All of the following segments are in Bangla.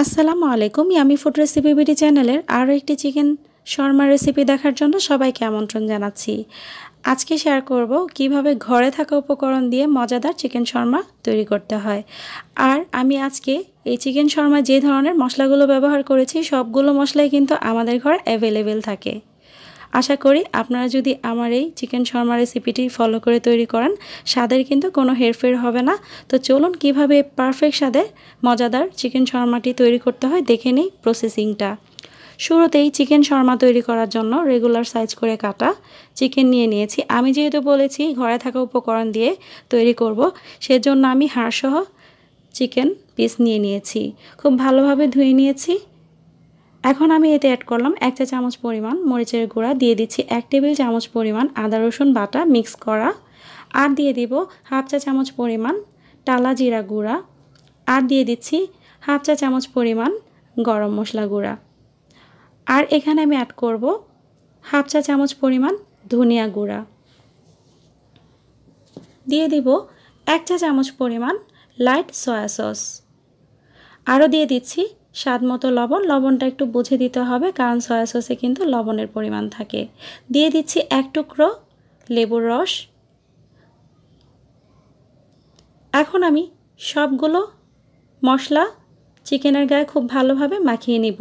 আসসালামু আলাইকুম। ইয়ামি ফুড রেসিপি বিডি চ্যানেলের আরও একটি চিকেন শর্মা রেসিপি দেখার জন্য সবাইকে আমন্ত্রণ জানাচ্ছি। আজকে শেয়ার করব কিভাবে ঘরে থাকা উপকরণ দিয়ে মজাদার চিকেন শর্মা তৈরি করতে হয়। আর আমি আজকে এই চিকেন শর্মায় যে ধরনের মশলাগুলো ব্যবহার করেছি সবগুলো মশলাই কিন্তু আমাদের ঘরে অ্যাভেলেবেল থাকে। আশা করি আপনারা যদি আমার এই চিকেন শর্মা রেসিপিটি ফলো করে তৈরি করেন স্বাদের কিন্তু কোনো হেরফের হবে না। তো চলুন কিভাবে পারফেক্ট স্বাদের মজাদার চিকেন শর্মাটি তৈরি করতে হয় দেখে নিই প্রসেসিংটা। শুরুতেই চিকেন শর্মা তৈরি করার জন্য রেগুলার সাইজ করে কাটা চিকেন নিয়ে নিয়েছি। আমি যেহেতু বলেছি ঘরে থাকা উপকরণ দিয়ে তৈরি করব, সেজন্য আমি হাড়সহ চিকেন পিস নিয়ে নিয়েছি। খুব ভালোভাবে ধুয়ে নিয়েছি। এখন আমি এতে অ্যাড করলাম 1 চা চামচ পরিমাণ মরিচের গুঁড়া, দিয়ে দিচ্ছি 1 টেবিল চামচ পরিমাণ আদা রসুন বাটা মিক্স করা, আর দিয়ে দিব 1/2 চা চামচ পরিমাণ টালা জিরা গুঁড়া, আর দিয়ে দিচ্ছি 1/2 চা চামচ পরিমাণ গরম মশলা গুঁড়া, আর এখানে আমি অ্যাড করব 1/2 চা চামচ পরিমাণ ধনিয়া গুঁড়া, দিয়ে দিব 1 চা চামচ পরিমাণ লাইট সয়া সস, আরও দিয়ে দিচ্ছি স্বাদ মতো লবণ। লবণটা একটু বুঝে দিতে হবে কারণ সয়া সসে কিন্তু লবণের পরিমাণ থাকে। দিয়ে দিচ্ছি 1 টুকরো লেবুর রস। এখন আমি সবগুলো মশলা চিকেনের গায়ে খুব ভালোভাবে মাখিয়ে নিব।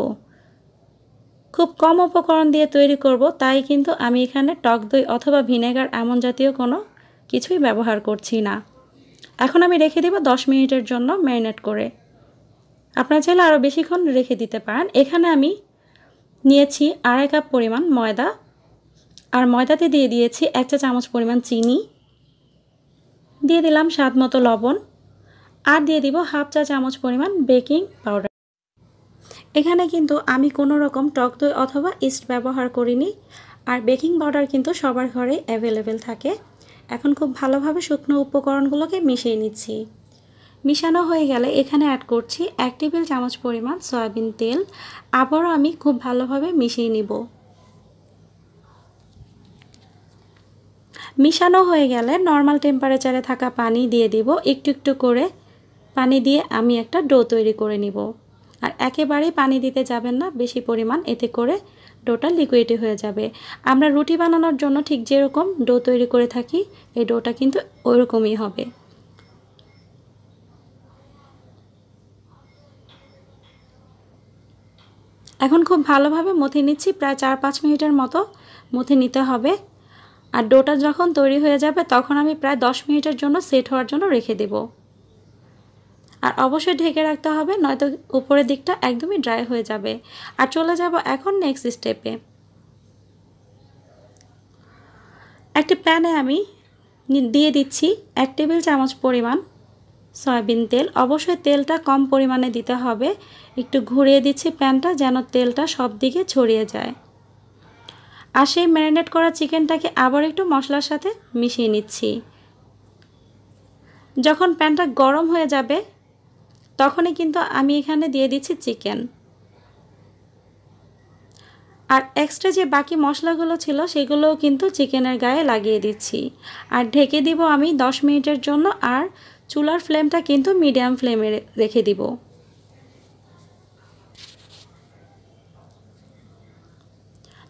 খুব কম উপকরণ দিয়ে তৈরি করব, তাই কিন্তু আমি এখানে টক দই অথবা ভিনেগার এমন জাতীয় কোনো কিছুই ব্যবহার করছি না। এখন আমি রেখে দেব 10 মিনিটের জন্য ম্যারিনেট করে। আপনারা চাইলে আরও বেশিক্ষণ রেখে দিতে পারেন। এখানে আমি নিয়েছি 2.5 কাপ পরিমাণ ময়দা, আর ময়দাতে দিয়ে দিয়েছি 1 চা চামচ পরিমাণ চিনি, দিয়ে দিলাম স্বাদ মতো লবণ, আর দিয়ে দিব 1/2 চা চামচ পরিমাণ বেকিং পাউডার। এখানে কিন্তু আমি কোনো রকম টক দই অথবা ইস্ট ব্যবহার করিনি, আর বেকিং পাউডার কিন্তু সবার ঘরে অ্যাভেলেবেল থাকে। এখন খুব ভালোভাবে শুকনো উপকরণগুলোকে মিশিয়ে নিচ্ছি। মিশানো হয়ে গেলে এখানে অ্যাড করছি 1 টেবিল চামচ পরিমাণ সয়াবিন তেল। আবারও আমি খুব ভালোভাবে মিশিয়ে নিব। মিশানো হয়ে গেলে নর্মাল টেম্পারেচারে থাকা পানি দিয়ে দিব। একটু একটু করে পানি দিয়ে আমি একটা ডো তৈরি করে নিব। আর একেবারেই পানি দিতে যাবেন না বেশি পরিমাণ, এতে করে ডোটা লিকুইড হয়ে যাবে। আমরা রুটি বানানোর জন্য ঠিক যেরকম ডো তৈরি করে থাকি এই ডোটা কিন্তু ওইরকমই হবে। এখন খুব ভালোভাবে মথে নিচ্ছি, প্রায় 4-5 মিনিটের মতো মথে নিতে হবে। আর ডোটা যখন তৈরি হয়ে যাবে তখন আমি প্রায় 10 মিনিটের জন্য সেট হওয়ার জন্য রেখে দেব। আর অবশ্যই ঢেকে রাখতে হবে, নয়তো উপরের দিকটা একদমই ড্রাই হয়ে যাবে। আর চলে যাব এখন নেক্সট স্টেপে। একটি প্যানে আমি দিয়ে দিচ্ছি 1 টেবিল চামচ পরিমাণ সয়াবিন তেল। অবশ্যই তেলটা কম পরিমাণে দিতে হবে। একটু ঘুরিয়ে দিচ্ছি প্যানটা যেন তেলটা সব দিকে ছড়িয়ে যায়। আর সেই ম্যারিনেট করা চিকেনটাকে আবার একটু মশলার সাথে মিশিয়ে নিচ্ছি। যখন প্যানটা গরম হয়ে যাবে তখনই কিন্তু আমি এখানে দিয়ে দিচ্ছি চিকেন। আর এক্সট্রা যে বাকি মশলাগুলো ছিল সেগুলোও কিন্তু চিকেনের গায়ে লাগিয়ে দিচ্ছি। আর ঢেকে দিব আমি 10 মিনিটের জন্য। আর চুলার ফ্লেমটা কিন্তু মিডিয়াম ফ্লেমে রেখে দিব।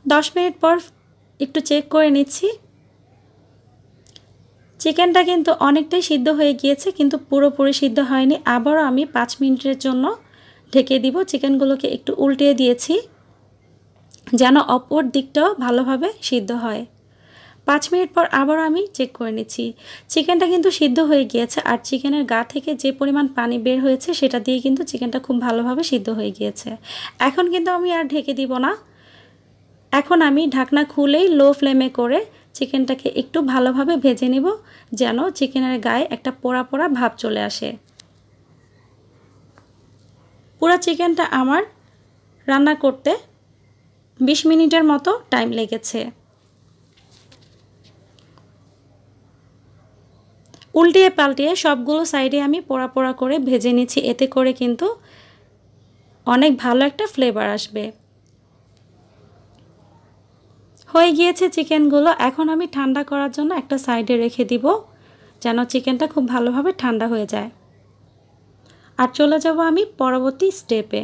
দশ মিনিট পর একটু চেক করে নিচ্ছি। চিকেনটা কিন্তু অনেকটাই সিদ্ধ হয়ে গিয়েছে, কিন্তু পুরোপুরি সিদ্ধ হয়নি। আবারও আমি 5 মিনিটের জন্য ঢেকে দিব। চিকেনগুলোকে একটু উল্টিয়ে দিয়েছি যেন অপর দিকটাও ভালোভাবে সিদ্ধ হয়। 5 মিনিট পর আবারও আমি চেক করে নিচ্ছি। চিকেনটা কিন্তু সিদ্ধ হয়ে গিয়েছে, আর চিকেনের গা থেকে যে পরিমাণ পানি বের হয়েছে সেটা দিয়ে কিন্তু চিকেনটা খুব ভালোভাবে সিদ্ধ হয়ে গিয়েছে। এখন কিন্তু আমি আর ঢেকে দিব না। এখন আমি ঢাকনা খুলেই লো ফ্লেমে করে চিকেনটাকে একটু ভালোভাবে ভেজে নিব যেন চিকেনের গায়ে একটা পোড়া পোড়া ভাব চলে আসে। পুরো চিকেনটা আমার রান্না করতে 20 মিনিটের মতো টাইম লেগেছে। উল্টিয়ে পাল্টিয়ে সবগুলো সাইডে আমি পোড়া পোড়া করে ভেজে নিচ্ছি। এতে করে কিন্তু অনেক ভালো একটা ফ্লেভার আসবে। হয়ে গিয়েছে চিকেনগুলো। এখন আমি ঠান্ডা করার জন্য একটা সাইডে রেখে দিব যেন চিকেনটা খুব ভালোভাবে ঠান্ডা হয়ে যায়। আর চলে যাব আমি পরবর্তী স্টেপে।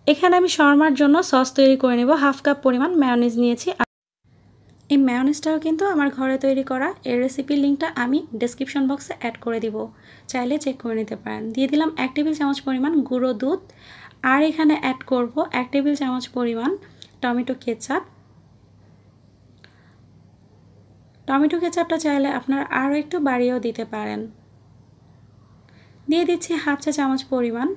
এখানে আমি শর্মার জন্য সস তৈরি করে নেব। 1/2 কাপ পরিমাণ মেয়োনিজ নিয়েছি। এই মেয়োনিজটাও কিন্তু আমার ঘরে তৈরি করা। এর রেসিপির লিঙ্কটা আমি ডেসক্রিপশন বক্সে অ্যাড করে দিব, চাইলে চেক করে নিতে পারেন। দিয়ে দিলাম 1 টেবিল চামচ পরিমাণ গুঁড়ো দুধ, আর এখানে অ্যাড করব 1 টেবিল চামচ পরিমাণ টমেটো কেচাপ। টমেটো কেচাপটা চাইলে আপনারা আরও একটু বাড়িয়েও দিতে পারেন। দিয়ে দিচ্ছি 1/2 চা চামচ পরিমাণ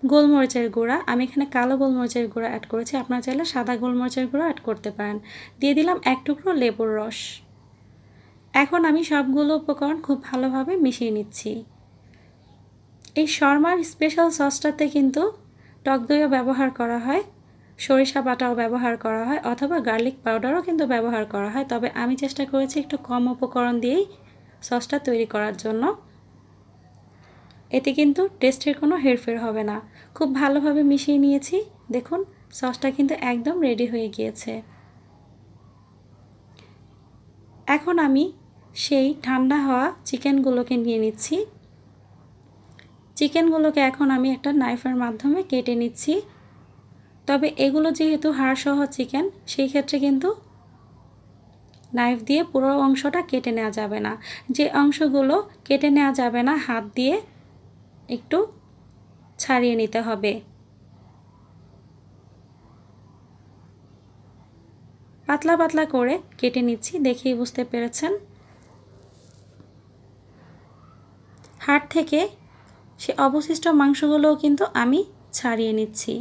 গোলমরিচের গুঁড়া। আমি এখানে কালো গোলমরিচের গুঁড়া অ্যাড করেছি, আপনারা চাইলে সাদা গোলমরিচের গুঁড়া অ্যাড করতে পারেন। দিয়ে দিলাম 1 টুকরো লেবুর রস। এখন আমি সবগুলো উপকরণ খুব ভালোভাবে মিশিয়ে নিচ্ছি। এই শর্মার স্পেশাল সসটাতে কিন্তু টক দইও ব্যবহার করা হয়, সরিষা বাটাও ব্যবহার করা হয়, অথবা গার্লিক পাউডারও কিন্তু ব্যবহার করা হয়। তবে আমি চেষ্টা করেছি একটু কম উপকরণ দিয়েই সসটা তৈরি করার জন্য। এতে কিন্তু টেস্টের কোনো হেরফের হবে না। খুব ভালোভাবে মিশিয়ে নিয়েছি। দেখুন সসটা কিন্তু একদম রেডি হয়ে গিয়েছে। এখন আমি সেই ঠান্ডা হওয়া চিকেনগুলোকে নিয়ে নিচ্ছি। চিকেনগুলোকে এখন আমি একটা নাইফের মাধ্যমে কেটে নিচ্ছি। তবে এগুলো যেহেতু হাড়সহ চিকেন, সেই ক্ষেত্রে কিন্তু নাইফ দিয়ে পুরো অংশটা কেটে নেওয়া যাবে না। যে অংশগুলো কেটে নেওয়া যাবে না, হাত দিয়ে একটু ছাড়িয়ে নিতে হবে। পাতলা পাতলা করে কেটে নিচ্ছি, দেখেই বুঝতে পেরেছেন। হাড় থেকে সে অবশিষ্ট মাংসগুলোও কিন্তু আমি ছাড়িয়ে নিচ্ছি।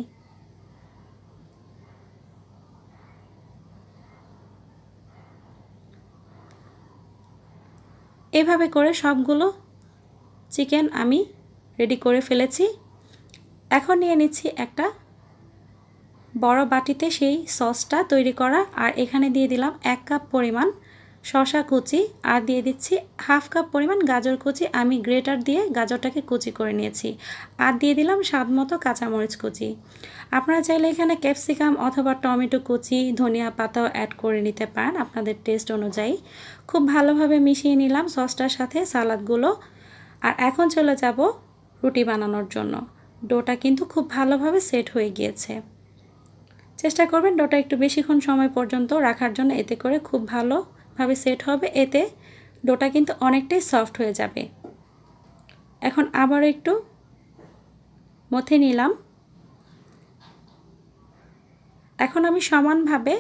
এভাবে করে সবগুলো চিকেন আমি রেডি করে ফেলেছি। এখন নিয়ে নিচ্ছি একটা বড় বাটিতে সেই সসটা তৈরি করা, আর এখানে দিয়ে দিলাম 1 কাপ পরিমাণ শসা কুচি, আর দিয়ে দিচ্ছি 1/2 কাপ পরিমাণ গাজর কুচি। আমি গ্রেটার দিয়ে গাজরটাকে কুচি করে নিয়েছি। আর দিয়ে দিলাম স্বাদমতো কাঁচামরিচ কুচি। আপনারা চাইলে এখানে ক্যাপসিকাম অথবা টমেটো কুচি, ধনিয়া পাতাও অ্যাড করে নিতে পারেন আপনাদের টেস্ট অনুযায়ী। খুব ভালোভাবে মিশিয়ে নিলাম সসটার সাথে সালাদগুলো। আর এখন চলে যাব রুটি বানানোর জন্য। ডোটা কিন্তু খুব ভালোভাবে সেট হয়ে গিয়েছে। চেষ্টা করবেন ডোটা একটু বেশিক্ষণ সময় পর্যন্ত রাখার জন্য, এতে করে খুব ভালোভাবে সেট হবে। এতে ডোটা কিন্তু অনেকটাই সফট হয়ে যাবে। এখন আবার একটু মথে নিলাম। এখন আমি সমানভাবে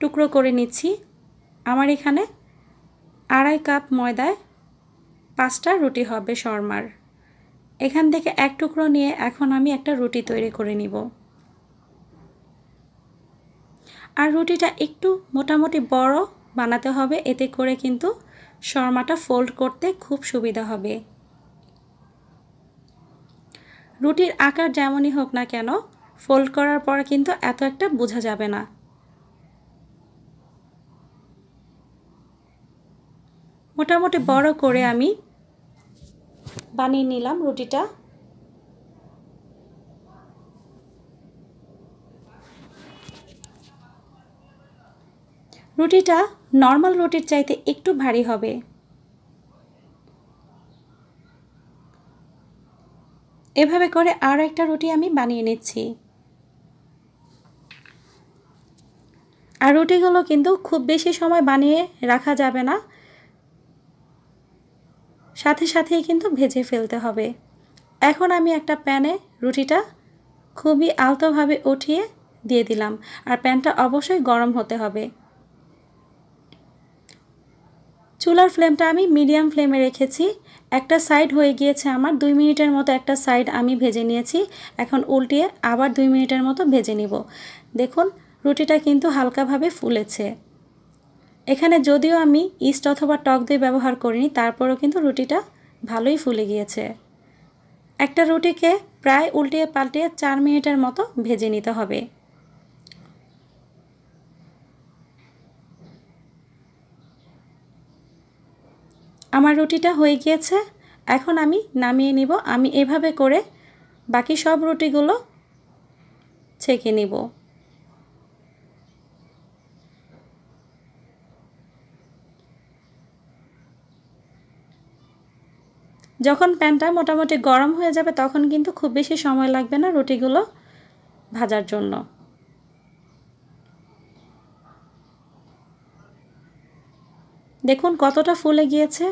টুকরো করে নিচ্ছি। আমার এখানে 2.5 কাপ ময়দায় 5টা রুটি হবে শর্মার। এখান থেকে 1 টুকরো নিয়ে এখন আমি একটা রুটি তৈরি করে নিব। আর রুটিটা একটু মোটামুটি বড় বানাতে হবে, এতে করে কিন্তু শর্মাটা ফোল্ড করতে খুব সুবিধা হবে। রুটির আকার যেমনই হোক না কেন, ফোল্ড করার পর কিন্তু এত একটা বোঝা যাবে না। মোটামুটি বড় করে আমি বানিয়ে নিলাম রুটিটা। রুটিটা নর্মাল রুটির চাইতে একটু ভারী হবে। এভাবে করে আর একটা রুটি আমি বানিয়ে নিচ্ছি। আর রুটিগুলো কিন্তু খুব বেশি সময় বানিয়ে রাখা যাবে না, সাথে সাথেই কিন্তু ভেজে ফেলতে হবে। এখন আমি একটা প্যানে রুটিটা খুবই আলতোভাবে উঠিয়ে দিয়ে দিলাম, আর প্যানটা অবশ্যই গরম হতে হবে। চুলার ফ্লেমটা আমি মিডিয়াম ফ্লেমে রেখেছি। একটা সাইড হয়ে গিয়েছে আমার, 2 মিনিটের মতো একটা সাইড আমি ভেজে নিয়েছি। এখন উল্টিয়ে আবার 2 মিনিটের মতো ভেজে নিব। দেখুন রুটিটা কিন্তু হালকাভাবে ফুলেছে। এখানে যদিও আমি ইস্ট অথবা টক দই ব্যবহার করিনি, তারপরেও কিন্তু রুটিটা ভালোই ফুলে গিয়েছে। একটা রুটিকে প্রায় উল্টিয়ে পাল্টিয়ে 4 মিনিটের মতো ভেজে নিতে হবে। আমার রুটিটা হয়ে গিয়েছে, এখন আমি নামিয়ে নিব। আমি এভাবে করে বাকি সব রুটিগুলো ছেঁকে নিব। যখন প্যানটা মোটামুটি গরম হয়ে যাবে তখন কিন্তু খুব বেশি সময় লাগবে না রুটিগুলো ভাজার জন্য। দেখুন কতটা ফুলে গিয়েছে।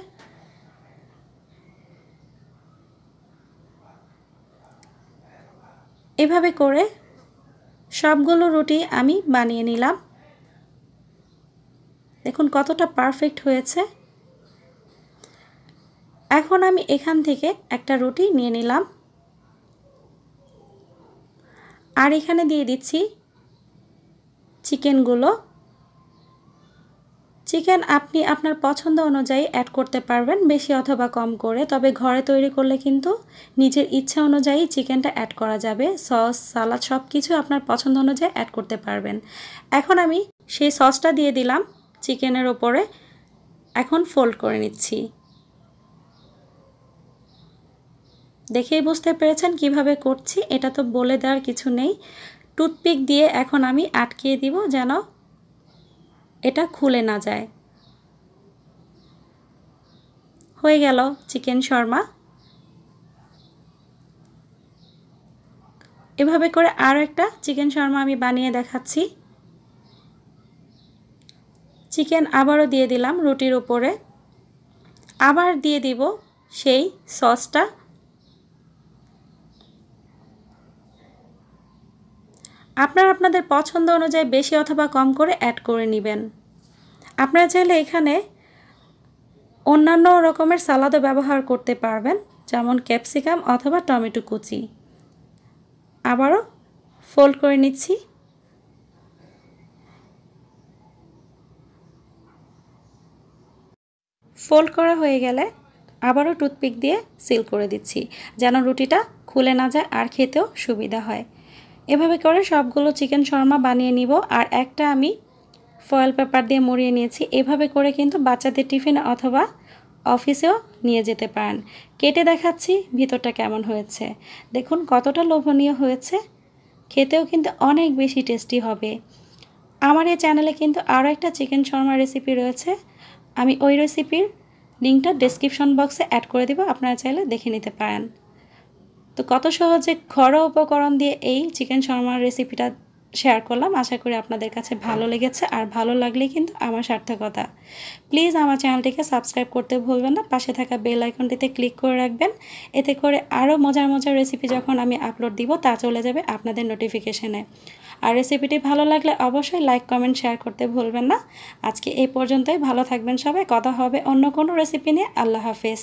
এভাবে করে সবগুলো রুটি আমি বানিয়ে নিলাম। দেখুন কতটা পারফেক্ট হয়েছে। এখন আমি এখান থেকে একটা রুটি নিয়ে নিলাম আর এখানে দিয়ে দিচ্ছি চিকেনগুলো। চিকেন আপনি আপনার পছন্দ অনুযায়ী অ্যাড করতে পারবেন, বেশি অথবা কম করে। তবে ঘরে তৈরি করলে কিন্তু নিজের ইচ্ছা অনুযায়ী চিকেনটা অ্যাড করা যাবে। সস, সালাদ সব কিছু আপনার পছন্দ অনুযায়ী অ্যাড করতে পারবেন। এখন আমি সেই সসটা দিয়ে দিলাম চিকেনের ওপরে। এখন ফোল্ড করে নিচ্ছি। দেখেই বুঝতে পেরেছেন কিভাবে করছি, এটা তো বলে দেওয়ার কিছু নেই। টুথপিক দিয়ে এখন আমি আটকিয়ে দিব যেন এটা খুলে না যায়। হয়ে গেল চিকেন শর্মা। এভাবে করে আরও একটা চিকেন শর্মা আমি বানিয়ে দেখাচ্ছি। চিকেন আবারও দিয়ে দিলাম রুটির উপরে, আবার দিয়ে দিব সেই সসটা। আপনারা আপনাদের পছন্দ অনুযায়ী বেশি অথবা কম করে অ্যাড করে নেবেন। আপনারা চাইলে এখানে অন্যান্য রকমের সালাদও ব্যবহার করতে পারবেন, যেমন ক্যাপসিকাম অথবা টমেটো কুচি। আবারও ফোল্ড করে নিচ্ছি। ফোল্ড করা হয়ে গেলে আবারও টুথপিক দিয়ে সিল করে দিচ্ছি যেন রুটিটা খুলে না যায় আর খেতেও সুবিধা হয়। এভাবে করে সবগুলো চিকেন শর্মা বানিয়ে নিব। আর একটা আমি ফয়েল পেপার দিয়ে মুড়িয়ে নিয়েছি। এভাবে করে কিন্তু বাচ্চাদের টিফিন অথবা অফিসেও নিয়ে যেতে পারেন। কেটে দেখাচ্ছি ভিতরটা কেমন হয়েছে। দেখুন কতটা লোভনীয় হয়েছে, খেতেও কিন্তু অনেক বেশি টেস্টি হবে। আমার এই চ্যানেলে কিন্তু আরও একটা চিকেন শর্মা রেসিপি রয়েছে, আমি ওই রেসিপির লিঙ্কটা ডেসক্রিপশন বক্সে অ্যাড করে দেব, আপনারা চাইলে দেখে নিতে পারেন। তো কত সহজে ঘরোয়া উপকরণ দিয়ে এই চিকেন শর্মার রেসিপিটা শেয়ার করলাম। আশা করি আপনাদের কাছে ভালো লেগেছে, আর ভালো লাগলেই কিন্তু আমার সার্থকতা। প্লিজ আমার চ্যানেলটিকে সাবস্ক্রাইব করতে ভুলবেন না, পাশে থাকা বেল আইকনটিতে ক্লিক করে রাখবেন। এতে করে আরও মজার মজার রেসিপি যখন আমি আপলোড দিব তা চলে যাবে আপনাদের নোটিফিকেশনে। আর রেসিপিটি ভালো লাগলে অবশ্যই লাইক, কমেন্ট, শেয়ার করতে ভুলবেন না। আজকে এই পর্যন্তই, ভালো থাকবেন সবাই। কথা হবে অন্য কোনো রেসিপি নিয়ে। আল্লাহ হাফেজ।